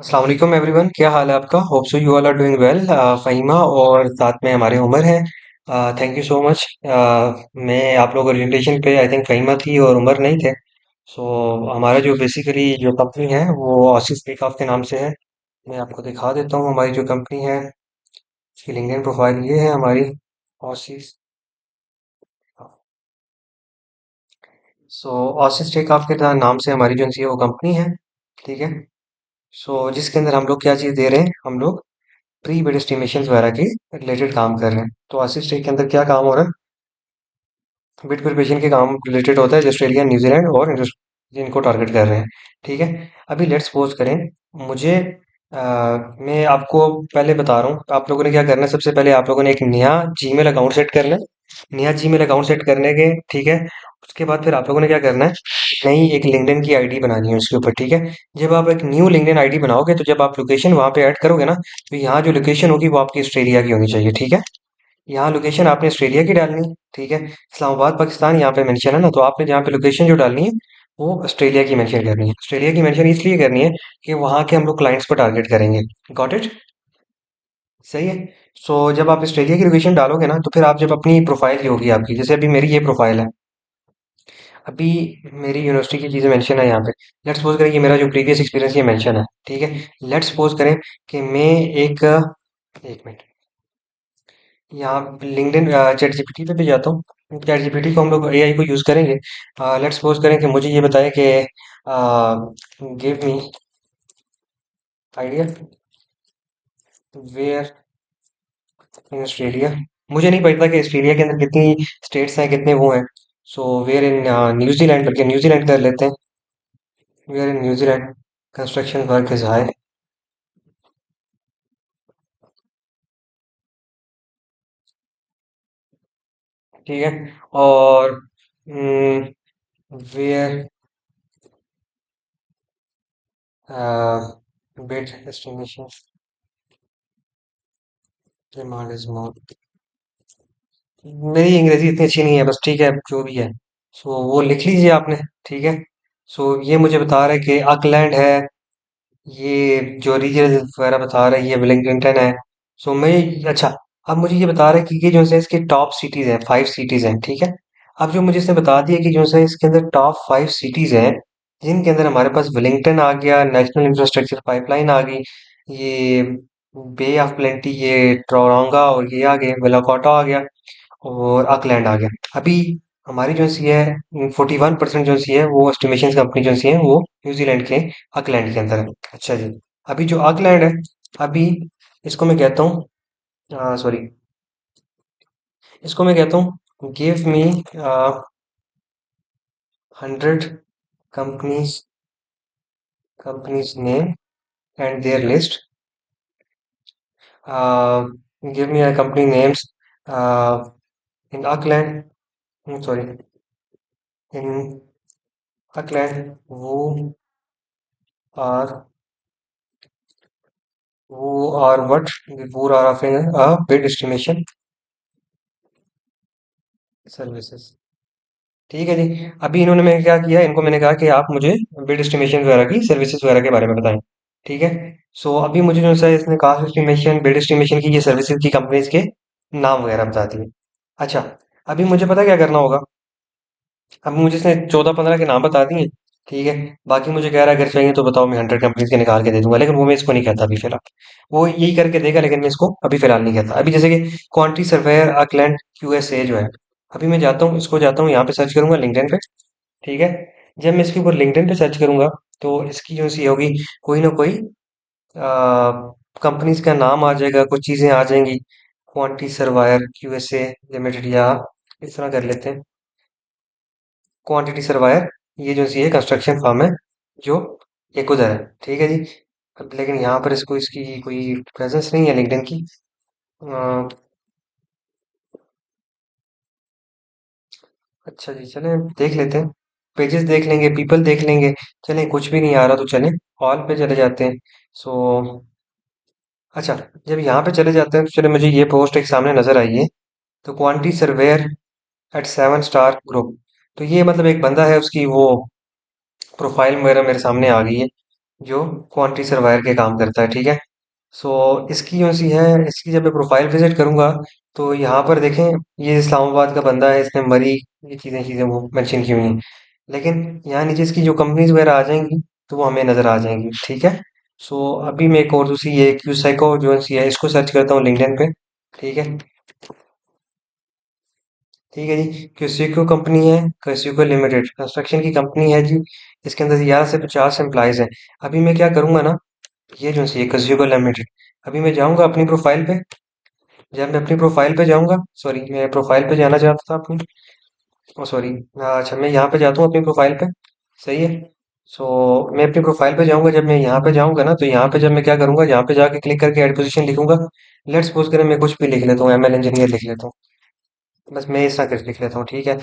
अस्सलाम वालेकुम एवरीवन, क्या हाल है आपका? Hope so you all are doing well. Faheema और साथ में हमारे उमर हैं। Thank you so much. मैं आप लोग ओरिएंटेशन पे आई थिंक फ़हीमा थी और उमर नहीं थे। सो हमारा जो बेसिकली जो कंपनी है वो ओसिस टेकऑफ के नाम से है। मैं आपको दिखा देता हूँ हमारी जो कंपनी है। इसकी लिंक्डइन प्रोफाइल ये है हमारी, ओसिस। सो ओसिस टेकऑफ के नाम से हमारी जो सी है वो कंपनी है। ठीक है। सो जिसके अंदर हम लोग क्या चीज़ दे रहे हैं, हम लोग प्री बेड एस्टिमेशन वगैरह के रिलेटेड काम कर रहे हैं। तो असिस्टेंट के अंदर क्या काम हो रहा है? बिड प्रिपरेशन के काम रिलेटेड होता है, जो ऑस्ट्रेलिया, न्यूजीलैंड और जिनको टारगेट कर रहे हैं। ठीक है। अभी लेट्स सपोज करें, मुझे मैं आपको पहले बता रहा हूँ, आप लोगों ने क्या करना है। सबसे पहले आप लोगों ने एक नया जीमेल अकाउंट सेट करना है। नया जीमेल अकाउंट सेट करने के, ठीक है। उसके बाद फिर आप लोगों ने क्या करना है, नई एक लिंक्डइन की आईडी बनानी है उसके ऊपर। ठीक है। जब आप एक न्यू लिंक्डइन आईडी बनाओगे तो जब आप लोकेशन वहां पे ऐड करोगे ना, तो यहाँ जो लोकेशन होगी वो आपकी ऑस्ट्रेलिया की होनी चाहिए। ठीक है। यहाँ लोकेशन आपने ऑस्ट्रेलिया की डालनी है। ठीक है। इस्लामाबाद पाकिस्तान यहाँ पे मेंशन है ना, तो आपने जहाँ पे लोकेशन जो डालनी है वो ऑस्ट्रेलिया की मेंशन करनी है। ऑस्ट्रेलिया की मेंशन इसलिए करनी है कि वहाँ के हम लोग क्लाइंट्स पर टारगेट करेंगे। Got it? सही है। सो जब आप ऑस्ट्रेलिया की लोकेशन डालोगे ना, तो फिर आप जब अपनी प्रोफाइल जो होगी आपकी, जैसे अभी मेरी ये प्रोफाइल है, अभी मेरी यूनिवर्सिटी की चीज़ें मेंशन है यहाँ पे। लेट्स सपोज करें कि मेरा जो प्रीवियस एक्सपीरियंस ये मेंशन है। ठीक है। लेट्स सपोज करें कि मैं एक एक मिनट, यहाँ लिंक्डइन चैट जीपीटी पे भी जाता हूँ। चैट जीपीटी को हम लोग एआई को यूज़ करेंगे। लेट्स सपोज करें कि मुझे ये बताए कि give me idea where in Australia. मुझे नहीं पता कि ऑस्ट्रेलिया के अंदर कितनी स्टेट्स हैं, कितने वो हैं। सो वेयर इन न्यूजीलैंड करके न्यूजीलैंड कर लेते हैं। Where in New Zealand construction work is high. ठीक है। और where bid estimation demand is more. मेरी अंग्रेजी इतनी अच्छी नहीं है, बस ठीक है जो भी है। सो वो लिख लीजिए आपने। ठीक है। सो ये मुझे बता रहा है कि ऑकलैंड है, ये जो रीजन वगैरह बता रहा है ये विलिंगटन है। सो मैं, अच्छा, अब मुझे ये बता रहा है कि ये जो है इसके टॉप सिटीज हैं, 5 सिटीज हैं। ठीक है। अब जो मुझे इसने बता दिया कि जो है इसके अंदर टॉप 5 सिटीज हैं, जिनके अंदर हमारे पास विलिंगटन आ गया, नेशनल इंफ्रास्ट्रक्चर पाइपलाइन आ गई, ये बे ऑफ प्लेंटी, ये ट्रोरंगा और ये आ गए, वेलाकोटा आ गया और ऑकलैंड आ गया। अभी हमारी जो सी है 41% जो सी है वो एस्टिमेशन कंपनी जो सी है वो न्यूजीलैंड के ऑकलैंड के अंदर है। अच्छा जी। अभी जो ऑकलैंड है, अभी इसको मैं कहता हूँ, सॉरी, इसको मैं कहता हूँ give me 100 companies companies name and their list. Give me company names in Auckland, sorry, in Auckland are who are what who are offering a paid estimation services। ठीक है जी। अभी इन्होंने मैंने क्या किया, इनको मैंने कहा कि आप मुझे बिड एस्टिमेशन वगैरह की सर्विसेज वगैरह के बारे में बताएं। ठीक है। सो अभी मुझे जो है इसने कास्ट एस्टिमेशन, बिड एस्टिमेशन की ये सर्विसेज की कंपनीज के नाम वगैरह बता दिए। अच्छा, अभी मुझे पता क्या करना होगा। अब मुझे इसने 14-15 के नाम बता दिए। ठीक है। बाकी मुझे कह रहा है अगर चाहिए तो बताओ, मैं 100 कंपनीज के निकाल के दे दूंगा, लेकिन वो मैं इसको नहीं कहता अभी फिलहाल। वो यही करके देगा, लेकिन मैं इसको अभी फिलहाल नहीं कहता। अभी जैसे कि क्वांटी सर्वेयर ऑकलैंड यूएसए जो है, अभी मैं जाता हूँ, इसको जाता हूँ यहाँ पे सर्च करूंगा लिंक्डइन पे। ठीक है। जब मैं इसके ऊपर लिंक्डइन पे सर्च करूंगा तो इसकी जो सी होगी, कोई ना कोई कंपनीज का नाम आ जाएगा, कुछ चीजें आ जाएंगी। क्वांटी सर्वायर यूएसए लिमिटेड, या इस तरह कर लेते हैं, क्वांटिटी सर्वायर। ये जो सी है कंस्ट्रक्शन फर्म है जो एक उधर है। ठीक है जी। अब लेकिन यहाँ पर इसको इसकी कोई प्रेजेंस नहीं है लिंक्डइन की। अ, अच्छा जी, चलें देख लेते हैं, पेजेस देख लेंगे, पीपल देख लेंगे। चलें, कुछ भी नहीं आ रहा तो चलें ऑल पे चले जाते हैं। सो अच्छा, जब यहाँ पे चले जाते हैं तो चले, मुझे ये पोस्ट एक सामने नजर आई है। तो quantity surveyor at 7 star group. तो ये मतलब एक बंदा है, उसकी वो प्रोफाइल मेरा मेरे सामने आ गई है। जो क्वांटिटी सर्वायर के काम करता है, ठीक है। सो इसकी जो सी है, इसकी जब मैं प्रोफाइल विजिट करूंगा तो यहाँ पर देखें, ये इस्लामाबाद का बंदा है, इसने मरी, ये चीज़ें चीज़ें वो मेंशन की हुई हैं। लेकिन यहाँ नीचे इसकी जो कंपनीज वगैरह आ जाएंगी तो वो हमें नज़र आ जाएंगी, ठीक है। सो अभी मैं एक और दूसरी ये क्यूसाइको जो सी है इसको सर्च करता हूँ लिंक्डइन पे, ठीक है। ठीक है जी, क्यूसिको कंपनी है, क्यूसिको लिमिटेड कंस्ट्रक्शन की कंपनी है जी। इसके अंदर 11 से 50 एम्प्लॉयज हैं। अभी मैं क्या करूंगा ना, ये जो सी है क्यूसिको लिमिटेड, अभी मैं जाऊंगा अपनी प्रोफाइल पे। जब मैं अपनी प्रोफाइल पे जाऊंगा, सॉरी मैं प्रोफाइल पे जाना चाहता था अपनी, ओ सॉरी, अच्छा मैं यहाँ पे जाता हूँ अपनी प्रोफाइल पे, सही है। सो मैं अपनी प्रोफाइल पे जाऊंगा, जब मैं यहाँ पे जाऊंगा ना तो यहाँ पे जब मैं क्या करूंगा, यहाँ पे जाके क्लिक करके एड पोजीशन लिखूंगा। लेट्स सपोज करें मैं कुछ भी लिख लेता हूँ, एमएल इंजीनियर लिख लेता हूँ, बस मैं इस तरह करके लिख लेता हूँ, ठीक है।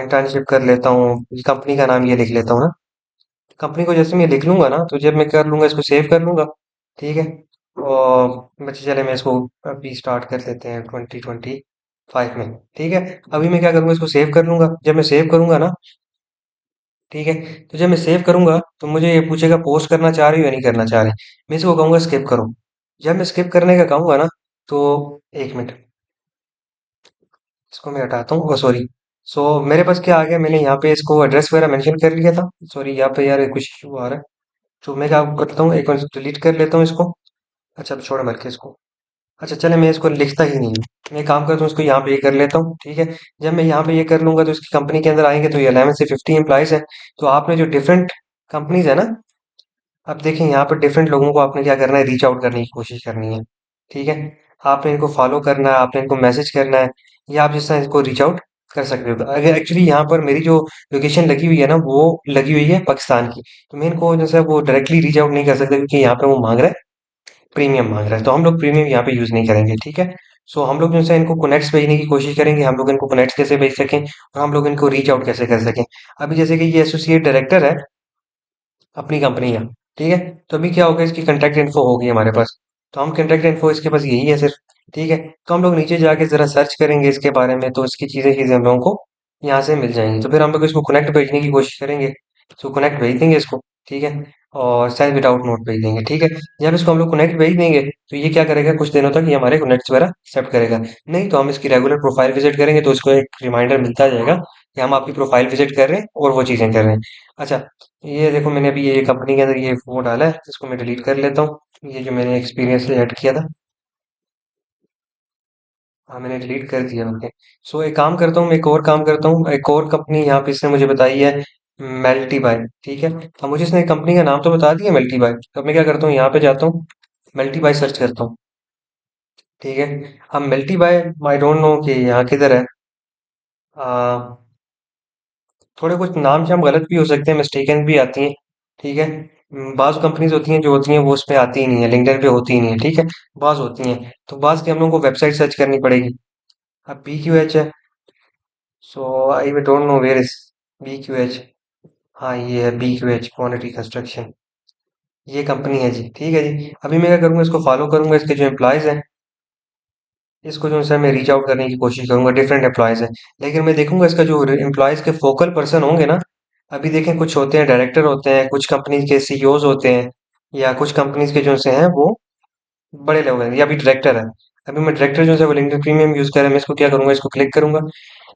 इंटर्नशिप कर लेता हूँ, कंपनी का नाम ये लिख लेता हूँ ना। कंपनी को जैसे मैं लिख लूंगा ना तो जब मैं कर लूंगा इसको सेव कर लूंगा, ठीक है। और बच्चे चले मैं इसको अभी स्टार्ट कर लेते हैं 2025 में, ठीक है। अभी मैं क्या करूंगा, इसको सेव कर लूंगा। जब मैं सेव करूंगा ना, ठीक है, तो जब मैं सेव करूंगा तो मुझे ये पूछेगा पोस्ट करना चाह रही हो या नहीं करना चाह रही। मैं इसको कहूंगा स्किप करो। जब मैं स्किप करने का कहूंगा ना तो एक मिनट, इसको मैं हटाता हूँ, सॉरी। सो मेरे पास क्या आ गया, मैंने यहाँ पे इसको एड्रेस वगैरह मेंशन कर लिया था। सॉरी यहाँ पे यार कुछ इशू आ रहा है, तो मैं क्या करता हूँ, एक बार डिलीट कर लेता हूँ इसको। अच्छा अब छोड़ मर के इसको। अच्छा चले मैं इसको लिखता ही नहीं हूँ, मैं एक काम करता हूँ इसको यहाँ पे ये कर लेता हूँ, ठीक है। जब मैं यहाँ पे ये कर लूंगा तो इसकी कंपनी के अंदर आएंगे तो ये 11 से 50 एम्प्लॉयज है। तो आपने जो डिफरेंट कंपनीज है ना, अब देखें यहाँ पर डिफरेंट लोगों को आपने क्या करना है, रीच आउट करने की कोशिश करनी है, ठीक है। आपने इनको फॉलो करना है, आपने इनको मैसेज करना है, या आप जिस तरह इसको रीच आउट कर सकते हो। तो अगर एक्चुअली यहाँ पर मेरी जो लोकेशन लगी हुई है ना वो लगी हुई है पाकिस्तान की, तो मैं इनको जैसे वो डायरेक्टली रीच आउट नहीं कर सकता क्योंकि यहाँ पे वो मांग रहा है, प्रीमियम मांग रहा है, तो हम लोग प्रीमियम यहाँ पे यूज नहीं करेंगे, ठीक है। सो हम लोग जैसे इनको कनेक्ट्स भेजने की कोशिश करेंगे, हम लोग इनको कनेक्ट्स कैसे भेज सकें और हम लोग इनको रीच आउट कैसे कर सकें। अभी जैसे कि ये एसोसिएट डायरेक्टर है अपनी कंपनी का, ठीक है। तो अभी क्या होगा, इसकी कॉन्टैक्ट इन्फो होगी हमारे पास, तो हम कॉन्टैक्ट इन्फो इसके पास यही है सिर्फ, ठीक है। तो हम लोग नीचे जाके जरा सर्च करेंगे इसके बारे में तो इसकी चीजें चीजें हम लोगों को यहाँ से मिल जाएंगी। तो फिर हम लोग इसको कनेक्ट भेजने की कोशिश करेंगे, तो कनेक्ट भेज देंगे इसको, ठीक है। और सेंड विदाउट नोट भेज देंगे, ठीक है। जब इसको हम लोग कनेक्ट भेज देंगे तो ये क्या करेगा, कुछ दिनों तक ये हमारे कनेक्ट्स वगैरह एक्सेप्ट करेगा। नहीं तो हम इसकी रेगुलर प्रोफाइल विजिट करेंगे तो इसको एक रिमाइंडर मिलता जाएगा कि हम आपकी प्रोफाइल विजिट कर रहे हैं और वो चीजें कर रहे हैं। अच्छा, ये देखो मैंने अभी ये कंपनी के अंदर ये वो डाला है, इसको मैं डिलीट कर लेता हूँ, ये जो मैंने एक्सपीरियंस से ऐड किया था। हाँ मैंने डिलीट कर दिया, ओके। सो एक काम करता हूँ, मैं एक और काम करता हूँ, एक और कंपनी यहाँ पे इसने मुझे बताई है, मेल्टी बाय, ठीक है। अब मुझे इसने कंपनी का नाम तो बता दिया मेल्टी बाय, तो मैं क्या करता हूँ यहाँ पे जाता हूँ, मेल्टी बाय सर्च करता हूँ, ठीक है। अब मेल्टी बाय, आई डोंट नो कि यहाँ किधर है। आ, थोड़े कुछ नाम शाम गलत भी हो सकते हैं, मिस्टेकन भी आती हैं, ठीक है। बाज़ कंपनीज होती हैं जो होती हैं वो उस पे आती ही नहीं है, लिंक्डइन पे होती ही नहीं है, ठीक है। बाज़ होती हैं, तो बाज़ की हम लोगों को वेबसाइट सर्च करनी पड़ेगी। अब बी क्यू एच है, so I don't know where is B Q H. हाँ ये है B Q H quality construction, ये कंपनी है जी, ठीक है जी। अभी मैं क्या करूँगा, इसको फॉलो करूंगा, इसके जो एम्प्लॉयज हैं इसको जो है मैं रीच आउट करने की कोशिश करूंगा, डिफरेंट एम्प्लॉयज हैं। लेकिन मैं देखूंगा इसका जो एम्प्लॉयज के फोकल पर्सन होंगे ना, अभी देखें कुछ होते हैं डायरेक्टर होते हैं, कुछ कंपनी के सीईओज होते हैं, या कुछ कंपनीज के जो से हैं वो बड़े लोग हैं, या अभी डायरेक्टर है। अभी मैं डायरेक्टर जो है वो लिंक्डइन प्रीमियम यूज कर रहा है, मैं इसको क्या करूंगा, इसको क्लिक करूंगा।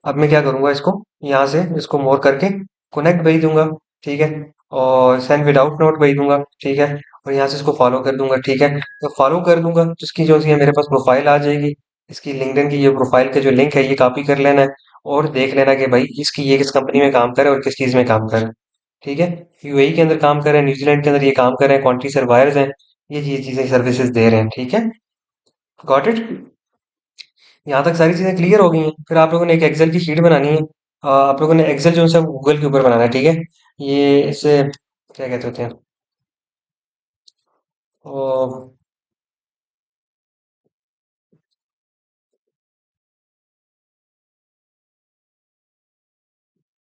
अब मैं क्या करूंगा, इसको यहाँ से इसको मोर करके कनेक्ट भेज दूंगा, ठीक है। और सेंड विदाउट नोट भेज दूंगा, ठीक है। और यहाँ से इसको फॉलो कर दूंगा, ठीक है। तो फॉलो कर दूंगा तो इसकी जो है मेरे पास प्रोफाइल आ जाएगी। इसकी लिंक्डइन की ये प्रोफाइल का जो लिंक है ये कॉपी कर लेना है और देख लेना कि भाई इसकी ये किस कंपनी में काम कर रहा है और किस चीज में काम कर रहा है, ठीक है। यूएई के अंदर काम कर रहे हैं, न्यूजीलैंड के अंदर ये काम कर रहे हैं, क्वांटिटी सर्वायर्स हैं, ये चीजें सर्विसेज दे रहे हैं, ठीक है। Got it. यहाँ तक सारी चीजें क्लियर हो गई हैं। फिर आप लोगों ने एक एक्सेल की शीट बनानी है। आप लोगों ने एक्सेल जो है गूगल के ऊपर बनाना है, ठीक है। ये इससे क्या कहते होते हैं, और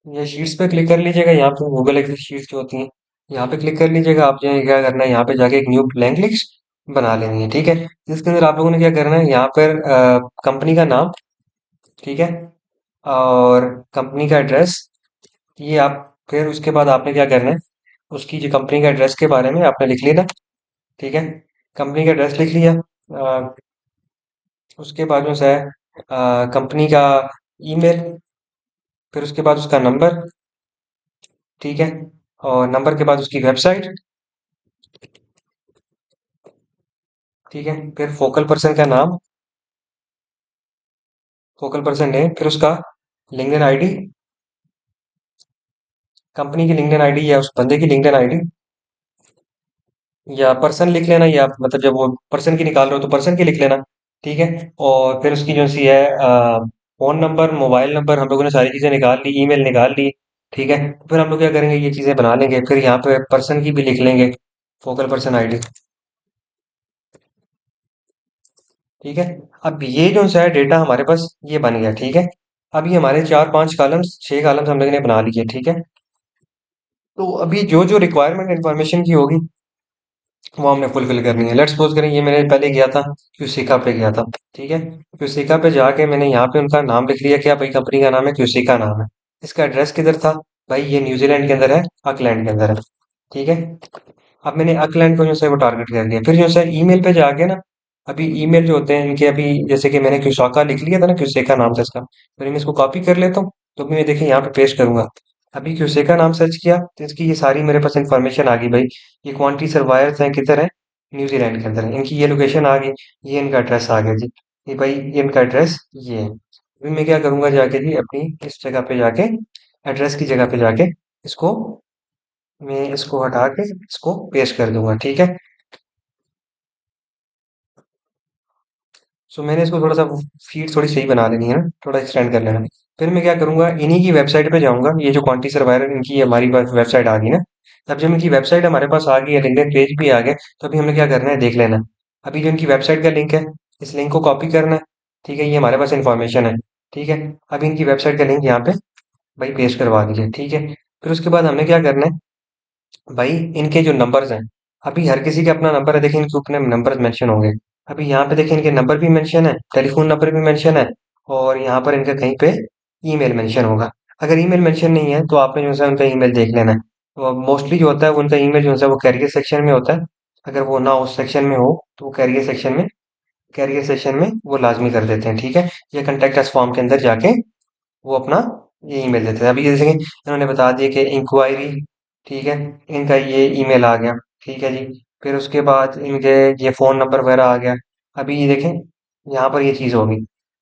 ये शीट्स पे क्लिक कर लीजिएगा, यहाँ पे गूगल एक्सेल शीट्स जो होती हैं यहाँ पे क्लिक कर लीजिएगा। आप जो है क्या करना है, यहाँ पे जाके एक न्यू ब्लैंक लिस्ट बना लेनी है, ठीक है। जिसके अंदर आप लोगों ने क्या करना है, यहाँ पर कंपनी का नाम, ठीक है, और कंपनी का एड्रेस, ये आप, फिर उसके बाद आपने क्या करना है, उसकी जो कंपनी का एड्रेस के बारे में आपने लिख लिया। ठीक है, कंपनी का एड्रेस लिख लिया। उसके बाद में से कंपनी का ईमेल, फिर उसके बाद उसका नंबर। ठीक है, और नंबर के बाद उसकी वेबसाइट। ठीक है, फिर फोकल पर्सन का नाम, फोकल पर्सन नेम, फिर उसका लिंक्डइन आईडी, कंपनी की लिंक्डइन आईडी या उस बंदे की लिंक्डइन आईडी, या पर्सन लिख लेना, या मतलब जब वो पर्सन की निकाल रहे हो तो पर्सन की लिख लेना। ठीक है, और फिर उसकी जो सी है फोन नंबर, मोबाइल नंबर, हम लोगों ने सारी चीजें निकाल ली, ईमेल निकाल ली। ठीक है, फिर हम लोग क्या करेंगे, ये चीजें बना लेंगे, फिर यहाँ पे पर्सन की भी लिख लेंगे, फोकल पर्सन आईडी। ठीक है, अब ये जो सा है डेटा हमारे पास ये बन गया। ठीक है, अब ये हमारे चार पांच कॉलम्स, छह कॉलम्स हम लोगों ने बना लिए। ठीक है, तो अभी जो जो रिक्वायरमेंट इन्फॉर्मेशन की होगी वो हमने फुलफिल करनी है। लेट्स सपोज करें, ये मैंने पहले गया था, क्यूसिका पे गया था। ठीक है, क्यूसिका पे जाके मैंने यहाँ पे उनका नाम लिख लिया, क्या भाई कंपनी का नाम है क्यूसिका नाम है। इसका एड्रेस किधर था, भाई ये न्यूजीलैंड के अंदर है, ऑकलैंड के अंदर है। ठीक है, अब मैंने ऑकलैंड को जो है वो टारगेट कर लिया। फिर जो है ईमेल पे जाके ना, अभी ईमेल जो होते हैं इनके, अभी जैसे कि मैंने क्यूसाका लिख लिया था ना, क्यूसेका नाम था इसका, तो मैं इसको कॉपी कर लेता हूँ। तो अभी मैं देखिए यहाँ पे पेस्ट करूंगा। अभी क्यूसेका नाम सर्च किया तो इसकी ये सारी मेरे पास इन्फॉर्मेशन आ गई भाई। ये क्वांटिटी सर्वायर्स हैं, किधर है, न्यूजीलैंड के अंदर है, इनकी ये लोकेशन आ गई, ये इनका एड्रेस आ गया जी। ये भाई ये इनका एड्रेस ये है। अभी मैं क्या करूंगा, जाके जी अपनी इस जगह पे जाके, एड्रेस की जगह पे जाके, इसको मैं इसको हटा के इसको पेस्ट कर दूंगा। ठीक है, सो मैंने इसको थोड़ा सा फीड थोड़ी सही बना लेनी है ना, थोड़ा एक्सटेंड कर लेना। फिर मैं क्या करूंगा, इन्हीं की वेबसाइट पे जाऊंगा, ये जो क्वांटी सर्वायर इनकी ये हमारी वेबसाइट आ गई ना। अब जब इनकी वेबसाइट हमारे पास आ गई है, लिंक्डइन पेज भी आ गया, तो अभी हमें क्या करना है देख लेना है। अभी जो इनकी वेबसाइट का लिंक है, इस लिंक को कॉपी करना है। ठीक है, ये हमारे पास इंफॉर्मेशन है। ठीक है, अभी इनकी वेबसाइट का लिंक यहाँ पे भाई पेस्ट करवा दीजिए। ठीक है, फिर उसके बाद हमने क्या करना है, भाई इनके जो नंबर्स हैं, अभी हर किसी का अपना नंबर है, देखिए इनके अपने नंबर मेंशन होंगे। अभी यहाँ पे देखिए इनके नंबर भी मेंशन है, टेलीफोन नंबर भी मेंशन है, और यहाँ पर इनका कहीं पे ईमेल मेंशन होगा। अगर ईमेल मेंशन नहीं है तो आपने जो है उनका ईमेल देख लेना है। तो मोस्टली जो होता है वो उनका ईमेल जो है वो कैरियर सेक्शन में होता है। अगर वो ना उस सेक्शन में हो तो वो कैरियर सेक्शन में वो लाजमी कर देते हैं। ठीक है, या कंटेक्ट अस फॉर्म के अंदर जाके वो अपना ये ईमेल देते हैं। अभी जैसे कि इन्होंने बता दिया कि इंक्वायरी। ठीक है, इनका ये ईमेल आ गया। ठीक है जी, फिर उसके बाद इनके ये फोन नंबर वगैरह आ गया। अभी ये देखें, यहाँ पर ये चीज़ होगी।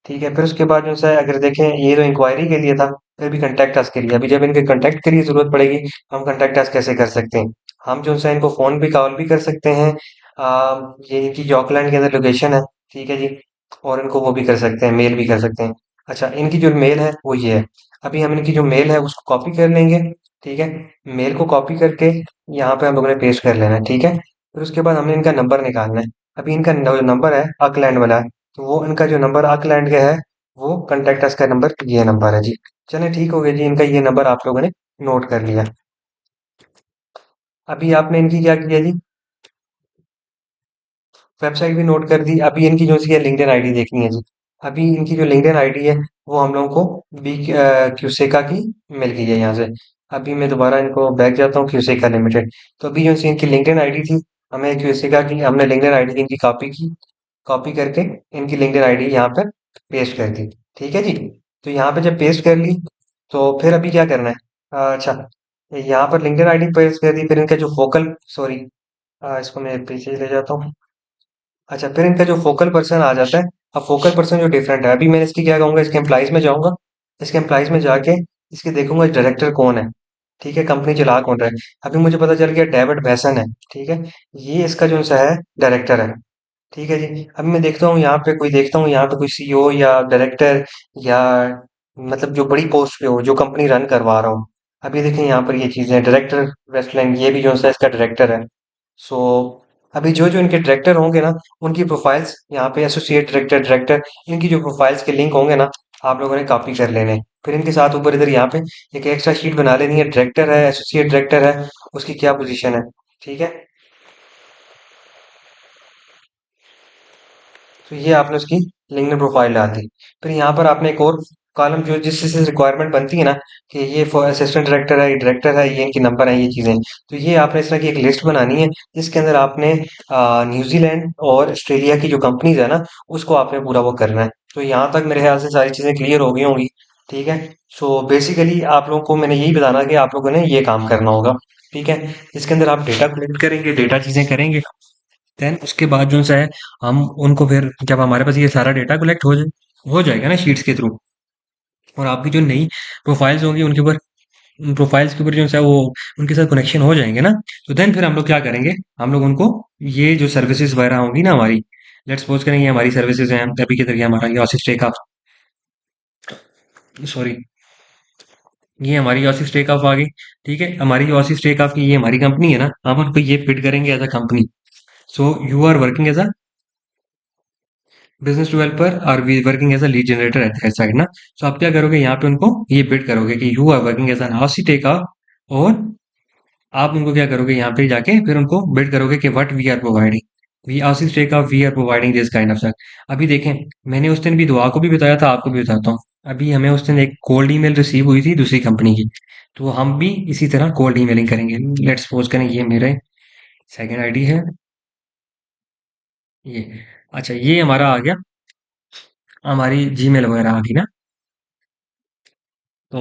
ठीक है, फिर उसके बाद जो है अगर देखें, ये तो इंक्वायरी के लिए था, फिर भी कंटेक्ट अस के लिए, अभी जब इनके कंटेक्ट के लिए जरूरत पड़ेगी, हम कंटेक्ट अस कैसे कर सकते हैं, हम जो है इनको फोन भी कॉल भी कर सकते हैं। ये इनकी जो ऑकलैंड के अंदर लोकेशन है। ठीक है जी, और इनको वो भी कर सकते हैं, मेल भी कर सकते हैं। अच्छा, इनकी जो मेल है वो ये है। अभी हम इनकी जो मेल है उसको कॉपी कर लेंगे। ठीक है, मेल को कॉपी करके यहाँ पे हम लोगों ने पेस्ट कर लेना है। ठीक है, फिर उसके बाद हमने इनका नंबर निकालना है। अभी इनका जो नंबर है ऑकलैंड वाला है, तो वो इनका जो नंबर ऑकलैंड का है, वो कंटेक्ट अस का नंबर ये नंबर है जी। चलिए ठीक हो गया जी, इनका ये नंबर आप लोगों ने नोट कर लिया। अभी आपने इनकी क्या किया जी, वेबसाइट भी नोट कर दी। अभी इनकी जो सी लिंक्डइन आईडी देखनी है जी। अभी इनकी जो लिंक्डइन आईडी है वो हम लोगों को बी क्यूसेका की मिल गई है यहाँ से। अभी मैं दोबारा इनको बैक जाता हूँ, क्यूसेका लिमिटेड। तो अभी जो सी इनकी लिंक्डइन आईडी थी, हमें क्यूसेका की, हमने लिंक्डइन आईडी इनकी कॉपी की, कॉपी करके इनकी लिंक्डइन आईडी यहाँ पर पेस्ट कर दी। ठीक है जी, तो यहाँ पे जब पेस्ट कर ली, तो फिर अभी क्या करना है, अच्छा, यहाँ पर लिंक्डइन आईडी पेस्ट कर दी, फिर इनका जो फोकल, सॉरी, इसको मैं पीछे ले जाता हूँ। अच्छा, फिर इनका जो फोकल पर्सन आ जाता है। अब फोकल पर्सन जो डिफरेंट है, अभी मैंने इसकी क्या कहूंगा, इसके एम्प्लॉइज में जाऊंगा, इसके एम्प्लॉइज में जाके इसके देखूंगा डायरेक्टर कौन है। ठीक है, कंपनी चला कौन रहा है। अभी मुझे पता चल गया डेविड बेसन है। ठीक है, ये इसका जो सा है डायरेक्टर है। ठीक है जी, अब मैं देखता हूँ यहाँ पे कोई, देखता हूँ यहाँ पे कोई सीईओ या डायरेक्टर, या मतलब जो बड़ी पोस्ट पे हो, जो कंपनी रन करवा रहा हूँ। अभी देखें यहाँ पर ये चीजें, डायरेक्टर वेस्टलैंड, ये भी जो है इसका डायरेक्टर है। सो अभी जो जो इनके डायरेक्टर होंगे ना, उनकी प्रोफाइल्स यहाँ पे, एसोसिएट डायरेक्टर, डायरेक्टर, इनकी जो प्रोफाइल्स के लिंक होंगे ना, आप लोगों ने कॉपी कर लेने हैं। फिर इनके साथ ऊपर इधर यहाँ पे एक एक्स्ट्रा शीट बना लेनी है, डायरेक्टर है, एसोसिएट डायरेक्टर है, उसकी क्या पोजीशन है। ठीक है, तो ये आपने उसकी लिंक्डइन प्रोफाइल डाल दी। फिर यहाँ पर आपने एक और कॉलम जो जिस चीज़ से रिक्वायरमेंट बनती है ना, कि ये असिस्टेंट डायरेक्टर है, ये इनके नंबर हैं, ये चीज़ें हैं। तो ये आपने इस तरह की एक लिस्ट बनानी है, जिसके अंदर आपने न्यूजीलैंड और ऑस्ट्रेलिया की जो कंपनीज है ना, उसको आपने पूरा वो करना है। तो यहाँ तक मेरे ख्याल से सारी चीज़ें क्लियर हो गई होंगी। ठीक है। सो बेसिकली आप लोगों को मैंने यही बताना कि आप लोगों ने ये काम करना होगा। ठीक है। इसके अंदर आप डेटा कलेक्ट करेंगे, डेटा चीज़ें करेंगे। देन उसके बाद जो सा है, हम उनको फिर जब हमारे पास ये सारा डेटा कलेक्ट हो जाएगा ना शीट्स के थ्रू, और आपकी जो नई प्रोफाइल्स होंगी उनके ऊपर, उन प्रोफाइल्स के ऊपर जो है वो उनके साथ कनेक्शन हो जाएंगे ना, तो देन फिर हम लोग क्या करेंगे, हम लोग उनको ये जो सर्विसेज वगैरह होंगी ना हमारी, लेट्स सपोज करेंगे हमारी सर्विसेज हैं अभी के तरीके हमारा ये ऑसिस टेक ऑफ, सॉरी, ये हमारी ऑसिस टेक ऑफ आ गई। ठीक है, हमारी ऑसिस टेक ऑफ की ये हमारी कंपनी है ना, हम उनको ये फिट करेंगे as a company. So you are working as a business developer और we working as a lead generator at that side ना। सो आप क्या करोगे, यहाँ पे उनको ये बिट करोगे कि you are working as an Aussie take off, और आप उनको क्या करोगे, यहाँ पे जाके फिर उनको बिल्ड करोगे कि what we are providing, we as if take off we are providing this kind of sir. अभी देखें, मैंने उस दिन भी दुआ को भी बताया था, आपको भी बताता हूँ। अभी हमें उस दिन एक कोल्ड ईमेल रिसीव हुई थी दूसरी कंपनी की, तो हम भी इसी तरह कोल्ड ईमेलिंग करेंगे। लेट्स सपोज करें ये मेरे सेकंड आईडी है, ये, अच्छा ये हमारा आ गया, हमारी जीमेल वगैरह आ गई ना। तो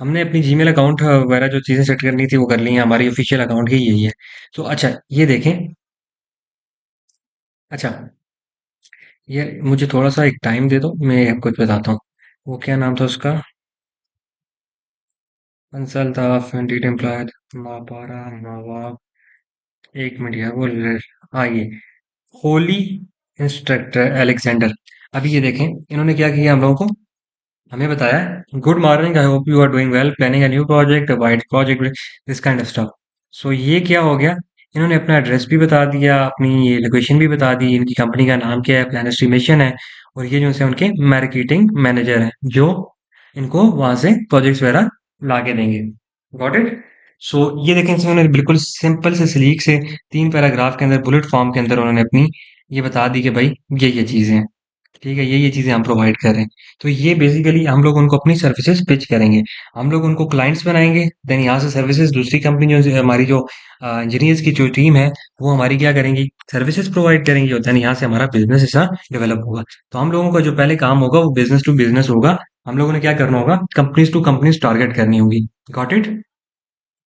हमने अपनी जीमेल अकाउंट वगैरह जो चीज़ें सेट करनी थी वो कर ली हैं, हमारी ऑफिशियल अकाउंट ही यही है। तो अच्छा ये देखें, अच्छा ये मुझे थोड़ा सा एक टाइम दे दो, मैं आपको बताता हूँ। वो क्या नाम था उसका, कंसल था, फंडिड एम्प्लॉय, मापारा नवाब, एक मिनट यार वो हाँ ये होली इंस्ट्रक्टर अलेक्जेंडर। अभी ये देखें इन्होंने क्या किया हम लोगों को, हमें बताया, good morning, I hope you are doing well, planning a new project, wide project, this kind of stuff. So ये क्या हो गया, इन्होंने अपना एड्रेस भी बता दिया, अपनी ये लोकेशन भी बता दी, इनकी कंपनी का नाम क्या है, प्लान एस्टिमेशन है, और ये जो है उनके मार्केटिंग मैनेजर हैं जो इनको वहां से प्रोजेक्ट्स वगैरह ला के देंगे। Got it. सो ये देखें, इसमें उन्होंने बिल्कुल सिंपल से सलीक से 3 पैराग्राफ के अंदर बुलेट फॉर्म के अंदर उन्होंने अपनी ये बता दी कि भाई ये चीजें हैं। ठीक है, ये चीज़ें हम प्रोवाइड कर रहे हैं। तो ये बेसिकली हम लोग उनको अपनी सर्विसेज पिच करेंगे, हम लोग उनको क्लाइंट्स बनाएंगे, देन यहाँ से सर्विसेज दूसरी कंपनी जो हमारी जो इंजीनियर्स की जो टीम है वो हमारी क्या करेंगी, सर्विसेज प्रोवाइड करेंगी, और देन यहाँ से हमारा बिजनेस ऐसा डेवलप होगा। तो हम लोगों का जो पहले काम होगा वो बिजनेस टू बिजनेस होगा, हम लोगों ने क्या करना होगा, कंपनीज टू कंपनीज टारगेट करनी होगी। Got it.